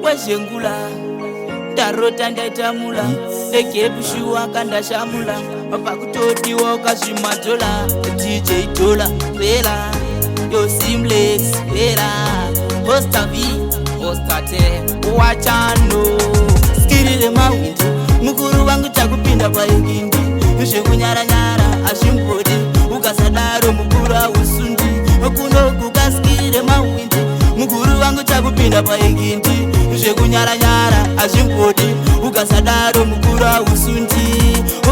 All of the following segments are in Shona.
wezengula ndarota ndaitamula negepushua kandashamula pakutotiwa kazvimadhola DJ Dola Vela yo Simlex Vela Hosta V Hosta Te wachano skirire mawindi mukuru wangu takupinda paikindi zvekunyaranyara azvimbodi ukasadaro mukuru ausundi kunokukaskirire mawindi mukuru wangu takupinda paikindi zvekunyaranyara azvimbodi ukasadaro mukuru ausundi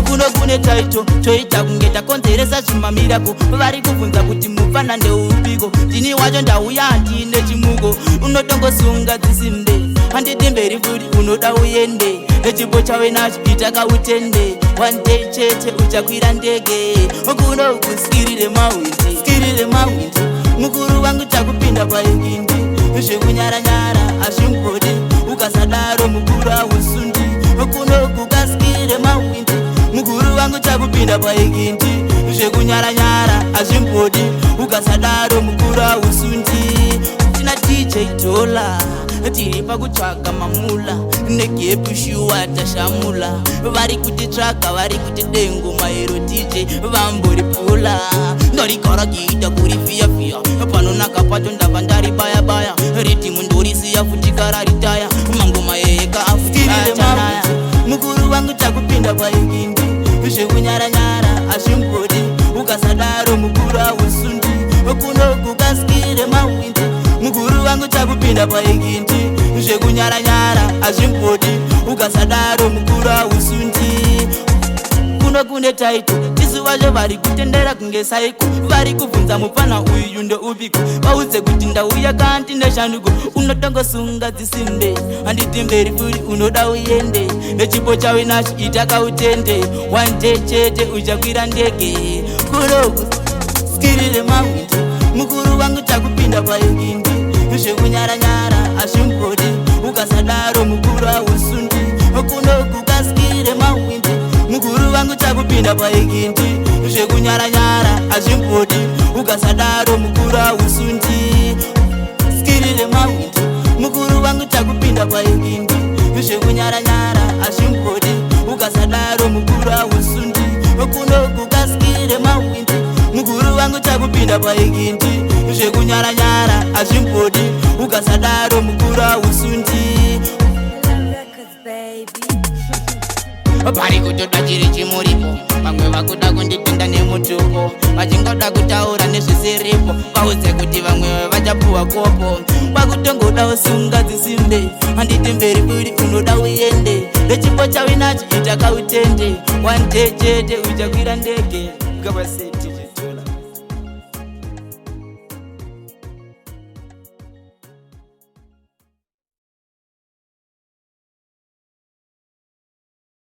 kuno kune taito toita kunge takonzeresa zvimamirako vari kubvunza kuti mufana ndeupiko ndini wacho ndauya handine chimuko unotongosunga dzisimbe handiti mberi futi unoda uyende nechipo chawe nacho itakautende one day chete uchakwira ndege kuno kuskirire mawindi mukuru wangu takupinda paikindi zvekunyaranyara azvimbodi ukasadaro mukuru ausundi kuno kukaskire mawindi mukuru wangu takupinda paikindi zvekunyaranyara azvimbodi ukasadaro mukuru ausundi tina DJ Dola tiri pakutsvaga mamula negepushua tashamula vari kutitsvaga vari kuti dengo maero DJ vamboripula ndarigara kiita kuri fiya panonaka pato ndava ndari baya ritimu ndorisiya futi kararitaya mangoma eka afutirachanaya mukuru wangu takupinda paikindi zvekunyaranyara azvimbodi ukasadaro mukuru ausundi kuno kukaskire mawindi mukuru wangu takupinda paikindi zvekunyaranyara azvimbodi ukasadaro mukuru ausundi kuno kune taito tisuwazve vari kutendera kunge saiko vari kubvunza mufana uyu ndoupiko vaudze kuti ndauya kanti neshanduko unotongosunga dzisimbe handiti mberi futi unoda uyende nechipo chawe nacho itakautende one day chete uchakwira ndege kunoku skirire mawindi mukuru wangu takupinda paikindi zvekunyaranyara azvimbodi ukasadaro mukuru ausundi kuno kukaskire mawindi mukuru wangu takupinda paikindi zvekunyaranyara azvimbodi ukasadaro mukuru ausundi skirire mawindi mukuru wangu takupinda paikindi zvekunyaranyara azvimbodi ukasadaro mukuru ausundi kuno kukaskire mawindi mukuru wangu takupinda paikindi zvekunyaranyara azvimbodi ukasadaro mukuru ausundi vari kutoda chiri chimuripo vamwe vakuda kundipinda nemutupo vachingoda kutaura nezvisiripo vaudze kuti vamwe vachapuwa kopo vakutongoda usunga dzisimbe handiti mberi futi unoda uyende nechipo chawe nacho itakautende one day chete uchakwira ndege gavaseti